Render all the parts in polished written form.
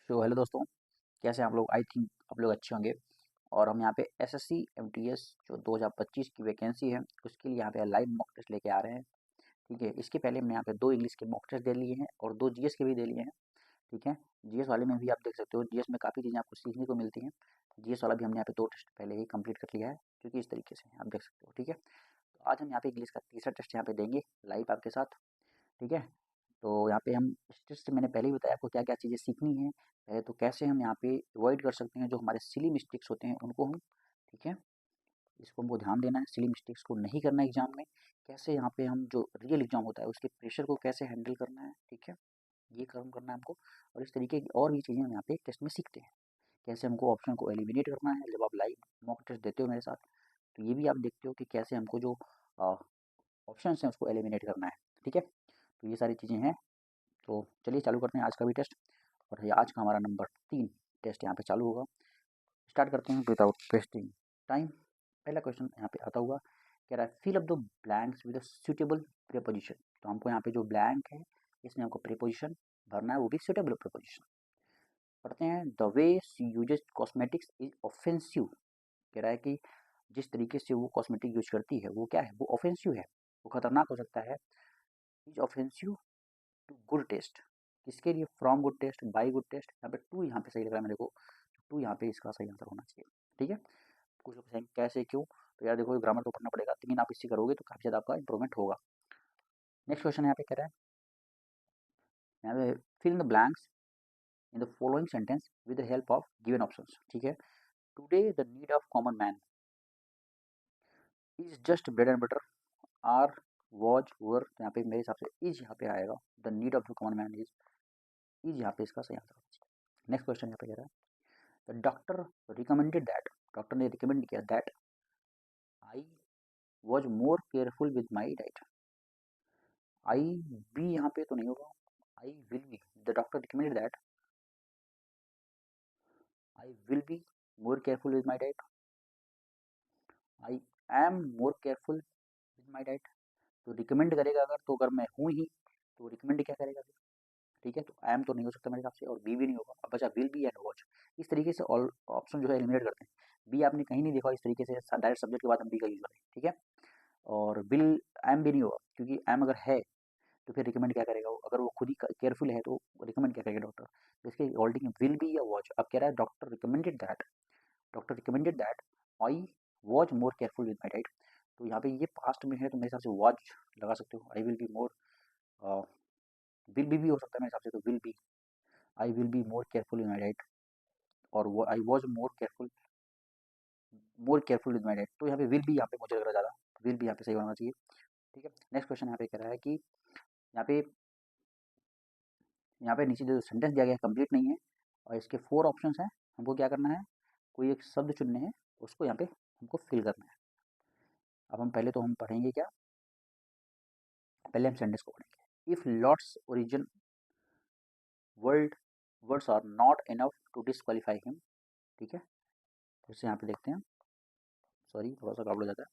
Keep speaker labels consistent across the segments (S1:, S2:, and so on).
S1: So hello दोस्तों, कैसे हैं आप लोग? आई थिंक आप लोग अच्छे होंगे। और हम यहाँ पे एसएससी एमटीएस जो 2025 की वैकेंसी है उसके लिए यहाँ पे लाइव मॉक टेस्ट लेके आ रहे हैं। ठीक है, इसके पहले हमने यहाँ पे 2 इंग्लिश के मॉक टेस्ट दे लिए हैं और 2 जीएस के भी दे लिए हैं। ठीक है, जीएस वाले में भी आप देख सकते हो, जीएस में काफ़ी चीज़ें आपको सीखने को मिलती हैं। जीएस वाला भी हमने यहाँ पे 2 टेस्ट पहले ही कंप्लीट कर लिया है, क्योंकि इस तरीके से आप देख सकते हो। ठीक है, तो आज हम यहाँ पे इंग्लिश का तीसरा टेस्ट यहाँ पे देंगे लाइव आपके साथ। ठीक है, तो यहाँ पे हम इस टेस्ट से मैंने पहले ही बताया आपको क्या-क्या चीज़ें सीखनी है। तो कैसे हम यहाँ पे अवॉइड कर सकते हैं जो हमारे सिली मिस्टेक्स होते हैं उनको हम। ठीक है, इसको हमको ध्यान देना है, सिली मिस्टेक्स को नहीं करना है एग्जाम में। कैसे यहाँ पे हम जो रियल एग्जाम होता है उसके प्रेशर को कैसे हैंडल करना है। ठीक है, ये काम करना है हमको। और इस तरीके की और भी चीज़ें हम यहाँ पे टेस्ट में सीखते हैं। कैसे हमको ऑप्शन को एलिमिनेट करना है जब आप लाइव मॉक टेस्ट देते हो मेरे साथ, तो ये भी आप देखते हो कि कैसे हमको जो ऑप्शन हैं उसको एलिमिनेट करना है। ठीक है, तो ये सारी चीज़ें हैं। तो चलिए चालू करते हैं आज का भी टेस्ट। और ये आज का हमारा नंबर 3 टेस्ट यहाँ पे चालू होगा। स्टार्ट करते हैं विदाउट वेस्टिंग टाइम। पहला क्वेश्चन यहाँ पे आता हुआ कह रहा है fill up the blanks with a suitable preposition. तो हमको यहाँ पे जो ब्लैंक है इसमें हमको प्रीपोजिशन भरना है, वो भी सूटेबल प्रीपोजिशन। पढ़ते हैं the way she uses cosmetics is offensive. कह रहा है कि जिस तरीके से वो कॉस्मेटिक यूज करती है वो क्या है, वो ऑफेंसिव है, वो खतरनाक हो सकता है। Is offensive to good taste. किसके लिए? From good taste, by good taste. यहाँ पे टू यहाँ पे सही लग रहा है मेरे को, टू यहाँ पे इसका सही आंसर होना चाहिए। ठीक है, कुछ लोग कहेंगे कैसे क्यों, तो यार देखो ग्रामर तो पढ़ना पड़ेगा, लेकिन आप इससे करोगे तो काफ़ी ज़्यादा आपका इंप्रूवमेंट होगा। नेक्स्ट क्वेश्चन यहाँ पे कह रहा है, यहाँ पे fill in the blanks in the following sentence with the help of given options. ठीक है, today the need of common man is just bread and butter are was were. यहाँ पे मेरे हिसाब से इज यहाँ पे आएगा, the need of the common man is यहाँ पे इसका सही आंसर होना चाहिए। नेक्स्ट क्वेश्चन यहाँ पे कह रहा है the doctor recommended that. Doctor ने रिकमेंड किया that I was more careful with my diet. I be यहाँ पे तो नहीं होगा, I will be. The doctor recommended that I will be more careful with my diet, I am more careful with my diet. तो recommend करेगा अगर, तो अगर मैं हूँ ही तो रिकमेंड क्या करेगा फिर? ठीक है, तो आई एम तो नहीं हो सकता मेरे हिसाब से, और बी भी नहीं होगा। अब बचा विल बी एंड वॉच। इस तरीके से ऑल ऑप्शन जो है एलिमिनेट करते हैं। बी आपने कहीं नहीं देखा इस तरीके से, डायरेक्ट सब्जेक्ट के बाद हम बी का यूज करें। ठीक है, और विल एम भी नहीं होगा, क्योंकि एम अगर है तो फिर रिकमेंड क्या करेगा वो? अगर वो खुद ही केयरफुल है तो रिकमेंड क्या करेगा डॉक्टर? तो इसके ऑल्डिंग विल बी या वॉच। अब कह रहा है doctor recommended that I watch more careful with my diet. तो यहाँ पे ये पास्ट में है तो मेरे हिसाब से वॉच लगा सकते हो। आई will be more, will be हो सकता है मेरे हिसाब से, तो will be, I will be more careful with my diet. और वो आई was more careful with my diet. तो यहाँ पे विल बी यहाँ पे मुझे लग रहा है ज़्यादा, विल बी यहाँ पे सही होना चाहिए। ठीक है, नेक्स्ट क्वेश्चन यहाँ पे कह रहा है कि यहाँ पे नीचे जो सेंटेंस दिया गया है कंप्लीट नहीं है, और इसके 4 ऑप्शंस हैं। हमको क्या करना है, कोई एक शब्द चुनने हैं, उसको यहाँ पे हमको फिल करना है। अब हम पहले तो हम पढ़ेंगे क्या, पहले हम सेंटेंस को पढ़ेंगे। If lots origin world words are not enough to disqualify him. ठीक है, फिर से यहाँ पे देखते हैं, सॉरी थोड़ा सा गड़बड़ हो जाता है।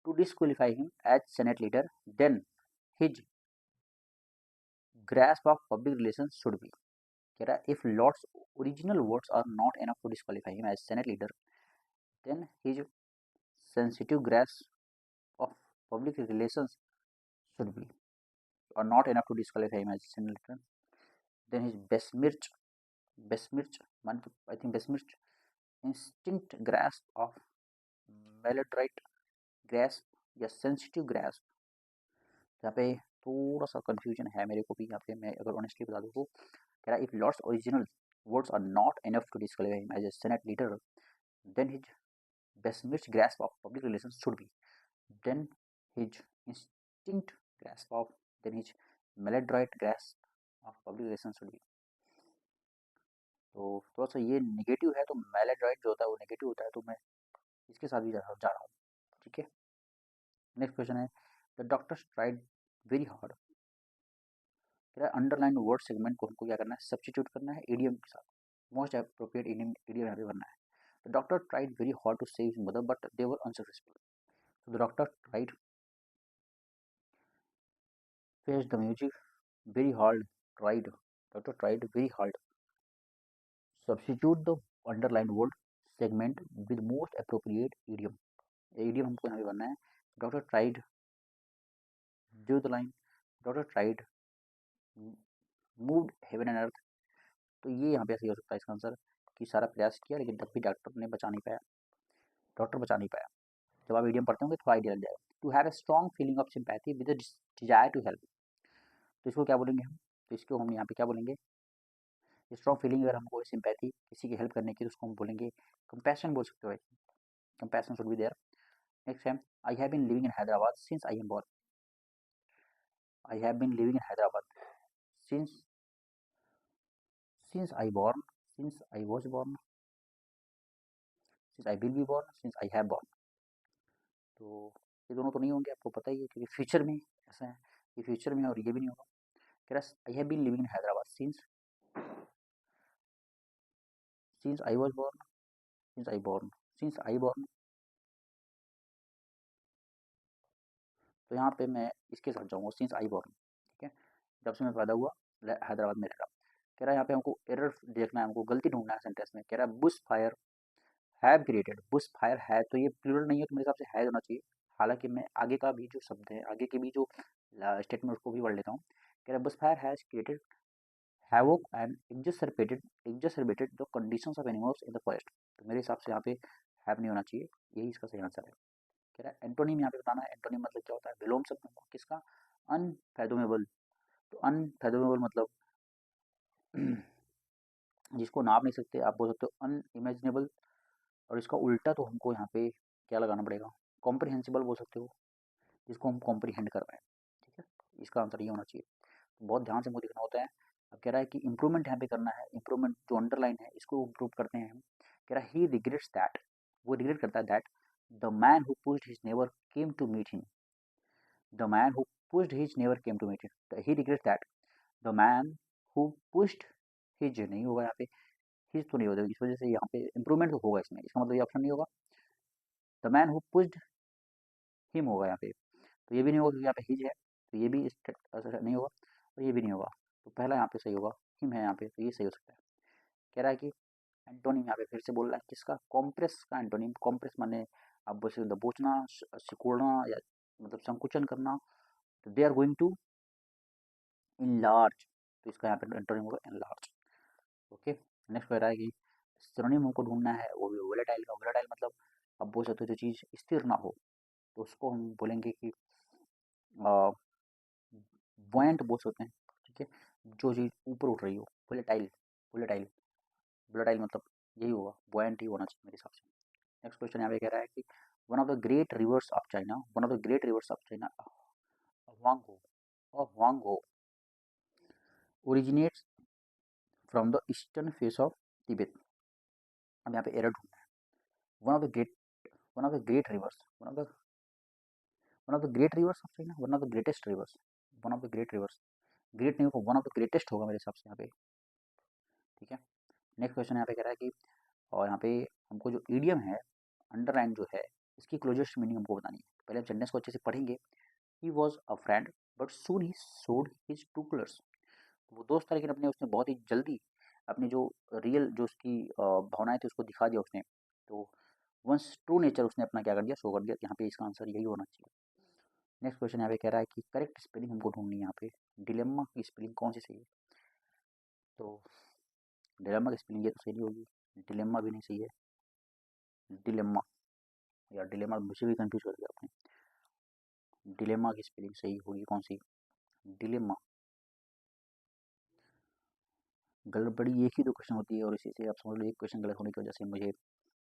S1: To disqualify him as senate leader then his grasp of public relations should be। कह रहा है if Lord's original words are not enough to disqualify him as Senate leader, then his sensitive grasp of public relations should be, or not enough to disqualify him as Senate leader, then his besmirch, I think besmirch instinct grasp of maladroit grasp या sensitive grasp। यहाँ पे थोड़ा सा confusion है मेरे को भी, यहाँ पे मैं अगर ऑनेस्टली बता दूँ तो कह रहा है if lords original words are not enough to disqualify him as a Senate leader, then his besmirched grasp of public relations should be, then his instinct grasp of, then his maladroit grasp of public relations should be। तो थोड़ा सा ये negative है, तो maladroit जो होता है वो नेगेटिव होता है, तो मैं इसके साथ भी जा रहा हूँ। ठीक है, नेक्स्ट क्वेश्चन है the doctors tried very hard. Underline word segment को हमको क्या करना है, सब्स्टिट्यूट करना है ईडियम के साथ। मोस्ट अप्रोप्रिएट ईडियम यहाँ पे बनना है। The doctor tried very hard to save his mother but they were unsuccessful. So the doctor tried, faced the music very hard, tried. Doctor tried very hard substitute the underline word segment with most appropriate idiom. Idiom हमको यहाँ पे बनना है, doctor tried due the line, doctor tried moved heaven and earth. तो ये यहाँ पे ऐसे हो सकता है इसका आंसर कि सारा प्रयास किया लेकिन तब भी डॉक्टर ने बचा नहीं पाया, डॉक्टर बचा नहीं पाया। जब आप इडियम पढ़ते होंगे थोड़ा आइडिया लग जाएगा। To have a strong feeling of sympathy with desire to help, तो इसको क्या बोलेंगे हम, तो इसको हम यहाँ पे क्या बोलेंगे, स्ट्रॉन्ग फीलिंग अगर हमको सिंपैथी किसी की हेल्प करने की तो उसको हम बोलेंगे कंपैशन बोल सकते हो, compassion should be there. Next है I have been living in Hyderabad since I am born, I have been living in Hyderabad since since I born, since I was born, since I will be born, since I have born। तो ये दोनों तो नहीं होंगे, आपको पता ही है क्योंकि फ्यूचर में ऐसा है, ये फ्यूचर में और ये भी नहीं होगा। कह रहा I have been living in Hyderabad since I was born, since I born, since I born। तो यहाँ पे मैं इसके साथ जाऊँगा since I born, ठीक है, जब से मैं पैदा हुआ हैदराबाद में रह रहा। कह रहा है यहाँ पे हमको एरर देखना है, हमको गलती ढूंढना है सेंटेंस में। कह रहा है bush fire have created, Bush fire है तो ये प्लूरल नहीं है तो मेरे हिसाब से हैज होना चाहिए। हालांकि मैं आगे का भी जो शब्द है, आगे के भी जो स्टेटमेंट उसको भी पढ़ लेता हूँ। कह रहा है bush fire has created havoc and exacerbated the conditions of animals in the forest. तो मेरे हिसाब से यहाँ पे हैव नहीं होना चाहिए, यही इसका सही आंसर है। कह रहा है एंटोनिम यहाँ पे बताना है, एंटोनिम मतलब क्या होता है, विलोम शब्द किसका, अनफैथोमेबल। तो अनफैथोमेबल मतलब जिसको नाप नहीं सकते, आप बोल सकते हो अनइमेजिनेबल। और इसका उल्टा तो हमको यहाँ पे क्या लगाना पड़ेगा, कॉम्प्रिहेंसिबल बोल सकते हो, जिसको हम कॉम्प्रीहेंड कर रहे हैं, ठीक है। इसका आंसर ये होना चाहिए, तो बहुत ध्यान से मुझे देखना होता है। अब कह रहा है कि इंप्रूवमेंट यहाँ पे करना है, इंप्रूवमेंट जो अंडरलाइन है इसको इम्प्रूव करते हैं हम। कह रहा है ही रिग्रेट्स दैट, वो रिग्रेट करता है that the man who pushed his never came to meet him, the man who pushed his never came to meet him, he regrets that the man who pushed his, नहीं होगा यहाँ पे, his तो नहीं होगा, इस वजह से यहाँ पे इंप्रूवमेंट तो होगा इसमें, इसका मतलब ये ऑप्शन नहीं होगा। The man who pushed him होगा यहाँ पे, तो ये भी नहीं होगा क्योंकि यहाँ पे हिज है, तो ये भी नहीं होगा और ये भी नहीं होगा। तो पहला यहाँ पे सही होगा, हिम है यहाँ पे, तो ये सही हो सकता है। कह रहा है कि एंटोनिम यहाँ पे फिर से बोल रहा है किसका, कॉम्प्रेस का एंटोनिम। कॉम्प्रेस माने आप बोल सकते दबोचना, सिकुड़ना या मतलब संकुचन करना। तो they are going to enlarge, तो इसका यहाँ पे एंटोनिम होगा इनलार्ज। ओके, नेक्स्ट कह रहा है कि सिनोनिम हमको ढूंढना है, वो भी वोलेटाइल का। वोलेटाइल मतलब आप बोल सकते हो जो चीज़ स्थिर ना हो, तो उसको हम बोलेंगे कि बुआयंट बोल सकते हैं, ठीक है, जो चीज़ ऊपर उठ रही हो, वोलेटाइल। वोलेटाइल वोलेटाइल मतलब यही होगा, बुआयंट ही होना चाहिए मेरे हिसाब से। नेक्स्ट क्वेश्चन यहाँ पे कह रहा है कि one of the great rivers of China, one of the great rivers of China Huang He, और Huang He originates from the eastern face of Tibet. अब यहाँ पे एरर ढूंढना है। One of the great, one of the great rivers, one of the great rivers of China, one of the greatest rivers, one of the great rivers, great नहीं होगा, one of the greatest होगा मेरे हिसाब से यहाँ पे, ठीक है। नेक्स्ट क्वेश्चन यहाँ पे कह रहा है कि और यहाँ पे हमको जो ईडियम है, अंडरलाइन जो है, इसकी क्लोजेस्ट मीनिंग हमको बतानी है। पहले हम सेंटेंस को अच्छे से पढ़ेंगे। He was a friend but soon he sold his true colours, वो दोस्त था लेकिन अपने उसने बहुत ही जल्दी अपनी जो रियल जो उसकी भावनाएं थी उसको दिखा दिया उसने। तो वंस ट्रू नेचर उसने अपना क्या कर दिया, शो कर दिया। यहाँ पे इसका आंसर यही होना चाहिए। नेक्स्ट क्वेश्चन यहाँ पे कह रहा है कि करेक्ट स्पेलिंग हमको ढूंढनी है यहाँ पे, डिलेम्मा की स्पेलिंग कौन सी सही है। तो डिलेम्मा की स्पेलिंग ये तो सही नहीं होगी, डिलेम्मा भी नहीं सही है, डिलेम्मा या डिलेमा, मुझे भी कंफ्यूज कर दिया आपने। डिलेमा की स्पेलिंग सही होगी कौन सी, डिलेमा। गड़बड़ी एक ही दो क्वेश्चन होती है और इसी से आप समझ लो एक क्वेश्चन गलत होने की वजह से मुझे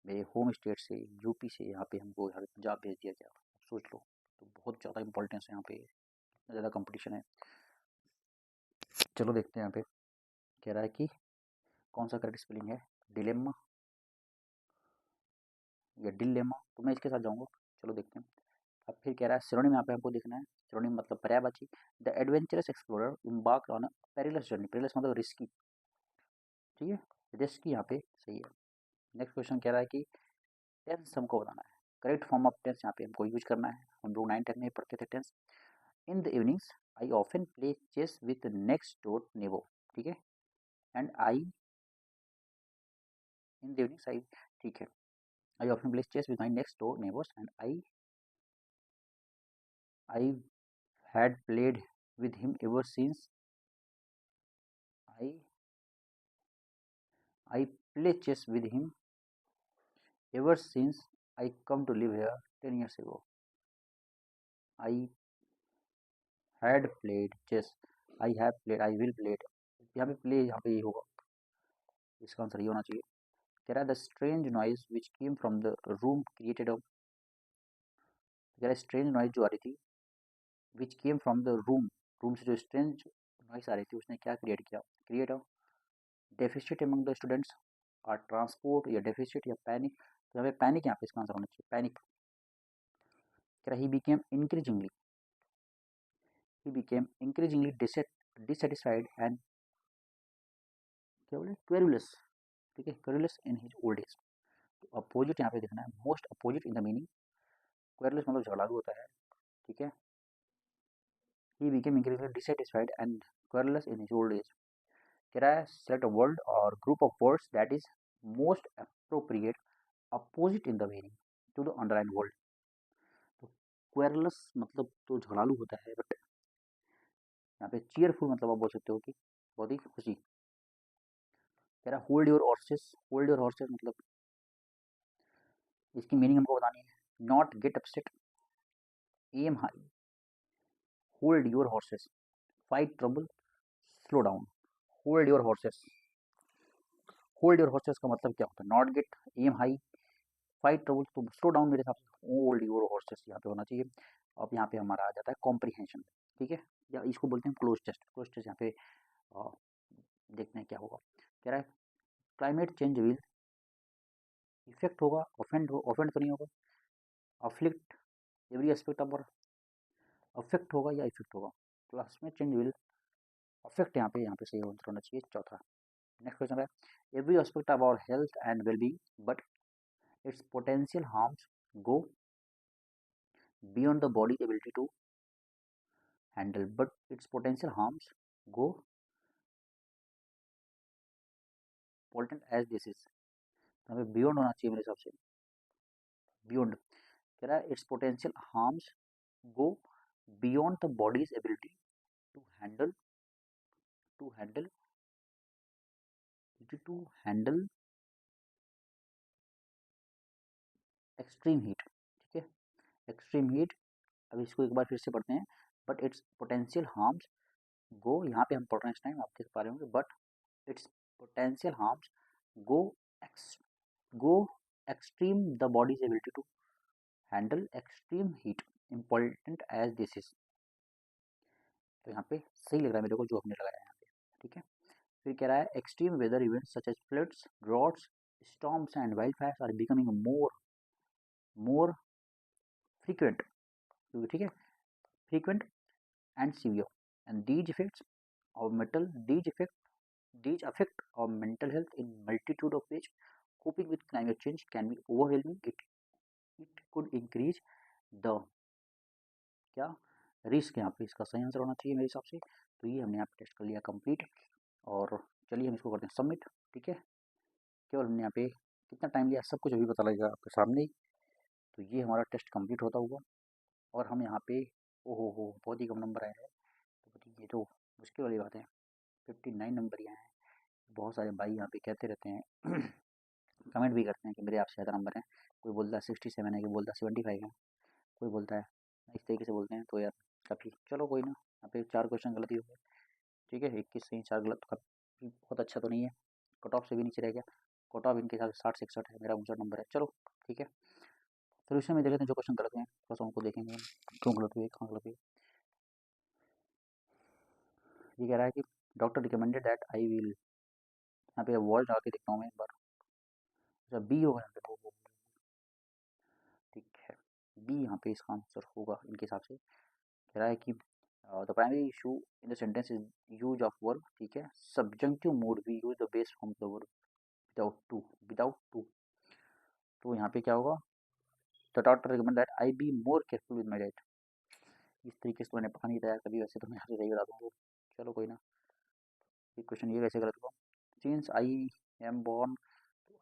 S1: मेरे होम स्टेट से यूपी से यहाँ पे हमको यहाँ पे पंजाब भेज दिया गया। सोच लो, तो बहुत ज़्यादा इंपॉर्टेंस है यहाँ पे, इतना ज़्यादा कंपटीशन है। चलो देखते हैं यहाँ पे कह रहा है कि कौन सा करेक्ट स्पेलिंग है, डिलेमा या डिलेमा, तो मैं इसके साथ जाऊँगा। चलो देखते हैं। अब फिर कह रहा है सिनोनिम, यहाँ पे हमको देखना है सिनोनिम मतलब पर्यायवाची। The adventurous explorer embarked on a perilous journey, perilous मतलब रिस्की, ठीक है, रिस्की यहाँ पे सही है। नेक्स्ट क्वेश्चन कह रहा है कि टेंस हमको बताना है, करेक्ट फॉर्म ऑफ टेंस यहाँ पे हमको यूज करना है। हम लोग 9 10 में पढ़ते थे tense. In the evenings I often play chess with next door neighbour, ठीक है, and I in the evening side, ठीक है। I often play chess with my next door neighbours and I had played with him ever since I I play chess with him ever since I come to live here 10 years ago. I had played chess. I have played. I will played. यहाँ पे play यहाँ पे ये होगा, इसका answer ये होना चाहिए। कह रहा है the strange noise which came from the room created a, कह रहा है strange noise जो आ रही थी which came from the room, room से जो strange noise आ रही थी उसने क्या क्रिएट किया, create a deficit among the students, और ट्रांसपोर्ट या डेफिसिट या पैनिक, तो यहाँ पे पैनिक, यहाँ पे इसका आंसर होना चाहिए पैनिक। कह रहा he became increasingly dissatisfied and क्या बोले क्वेरुलस, ठीक है, querulous in his old age. तो अपोजिट यहाँ पे देखना है, most opposite in the meaning, querulous मतलब झगड़ालू होता है, ठीक है। he became increasingly dissatisfied and querulous in his old age। कह रहा है select a word or group of words that is most appropriate opposite in the meaning to the underlined word। तो क्वेरुलस मतलब तो झगड़ालू होता है, बट यहाँ पे चीयरफुल मतलब आप बोल सकते हो कि बहुत ही खुशी। कह रहा होल्ड योर हॉर्सेस मतलब इसकी मीनिंग हमको बतानी है, not get upset, aim high, hold your horses, fight trouble, slow down. Hold your horses, hold your horses का मतलब क्या होता है, not get, aim high, fight trouble, तो स्लो डाउन मेरे हिसाब से होल्ड योर हॉर्सेस यहाँ पे होना चाहिए। अब यहाँ पे हमारा आ जाता है कॉम्प्रीहेंशन, ठीक है, या इसको बोलते हैं क्लोज टेस्ट यहाँ पे देखते हैं क्या होगा। कह रहा है क्लाइमेट चेंज विल इफेक्ट होगा, ऑफेंड तो नहीं होगा, afflict every aspect of, affect होगा या इफेक्ट होगा, क्लाइमेट चेंज विल अफेक्ट, यहाँ पे सही आंसर होना चाहिए चौथा। नेक्स्ट क्वेश्चन है every aspect of our health and wellbeing but its potential harms go beyond the body ability to handle, but its potential harms go potent as this is, यहाँ पे beyond होना चाहिए मेरे हिसाब से, बियॉन्ड। कह रहा है its potential harms go beyond the body's ability to handle to handle extreme heat, ठीक है, एक्सट्रीम हीट। अब इसको एक बार फिर से पढ़ते हैं, बट इट्स पोटेंशियल हार्म्स गो, यहाँ पे हम पढ़ रहे हैं इस टाइम, आप देख पा रहे होंगे, but its potential harms go go extreme the body's ability to handle extreme heat important as this is. तो यहाँ पे सही लग रहा है मेरे को जो हमने लगाया है यहाँ पे, ठीक है। फिर कह रहा है extreme weather events such as floods, droughts, storms and wild fires are becoming more frequent, ठीक है, frequent and severe, and these affect our mental health in multitude of ways। Coping with climate change can be overwhelming, it could increase the क्या risk, यहाँ पे इसका सही answer होना चाहिए मेरे हिसाब से। तो ये हमने यहाँ पे टेस्ट कर लिया कंप्लीट, और चलिए हम इसको करते हैं सबमिट, ठीक है। केवल हमने यहाँ पे कितना टाइम लिया सब कुछ अभी पता लगेगा आपके सामने ही। तो ये हमारा टेस्ट कंप्लीट होता हुआ, और हम यहाँ पे ओहो बहुत ही कम नंबर आया है, तो ये तो मुश्किल वाली बात है, 59 नंबर ही आए हैं। बहुत सारे भाई यहाँ पे कहते रहते हैं कमेंट भी करते हैं कि मेरे आपसे ज़्यादा नंबर हैं, कोई बोलता है 67 है, कोई बोलता है 75 है, कोई बोलता है इस तरीके से बोलते हैं। तो यार काफ़ी, चलो कोई ना, यहाँ पे 4 क्वेश्चन गलत ही हो गए, ठीक है, 21 सही 4 गलत, काफ़ी बहुत अच्छा तो नहीं है, कट ऑफ से भी नीचे रह गया, कट ऑफ इनके हिसाब से 60 से 61 है, मेरा 59 नंबर है। चलो ठीक है, सोल्यूशन में देख लेते हैं जो क्वेश्चन गलत हैं, थोड़ा सा उनको देखेंगे क्यों गलत हुए, कहाँ गलत हुए। ये कह रहा है कि doctor recommended that I will, यहाँ पे वर्ड डाल के देखता हूँ मैं एक बार, अच्छा बी होगा यहाँ पे, ठीक है, बी यहाँ पे इसका आंसर होगा इनके हिसाब से। कह रहा है कि the primary issue in the sentence is use of verb, ठीक है, subjunctive mode we use the base form the verb without to. तो यहाँ पे क्या होगा, the doctor recommend that I be more careful with my diet. इस तरीके से तो मैंने पढ़ा नहीं था यार कभी, वैसे तो मैं आपसे सही बता दूँगा, चलो कोई ना। ये क्वेश्चन ये कैसे गलत हुआ, since I am born,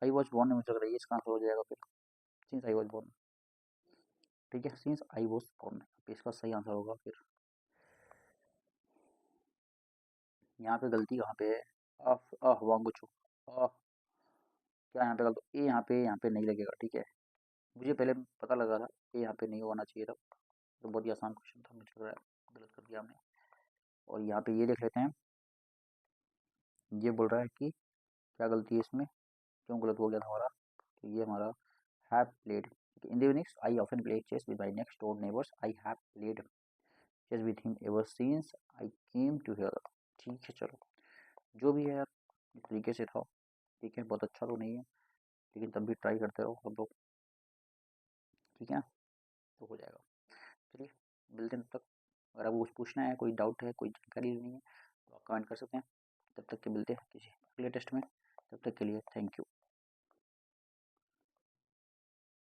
S1: I was born में चल रही है, इसका आंसर हो जाएगा फिर सिंस आई वॉज बॉर्न। ठीक है, सिंस आई वॉज बॉर्न इसका सही आंसर होगा। फिर यहाँ पे गलती कहाँ पे है? आह वांगुचू। आह, क्या यहाँ पे गलत? ए यहाँ पे नहीं लगेगा। ठीक है, मुझे पहले पता लगा था ए यहाँ पे नहीं होना चाहिए था, तो बहुत ही आसान क्वेश्चन था, मुझे लग रहा है गलत कर दिया हमने। और यहाँ पे ये देख लेते हैं, ये बोल रहा है कि क्या गलती है इसमें, क्यों गलत हो गया था हमारा। तो ये हमारा have played. In the evenings I often play chess with my next door neighbours, I have played chess with him ever since I came to here. ठीक है चलो, जो भी है यार, इस तरीके से था। ठीक है, बहुत अच्छा तो नहीं है, लेकिन तब भी ट्राई करते रहो सब लोग। ठीक है, तो हो जाएगा। चलिए, मिलते हैं तब तक। अगर आपको कुछ पूछना है, कोई डाउट है, कोई जानकारी लेनी है, तो आप कमेंट कर सकते हैं। तब तक के मिलते हैं किसी अगले टेस्ट में। तब तक के लिए थैंक यू।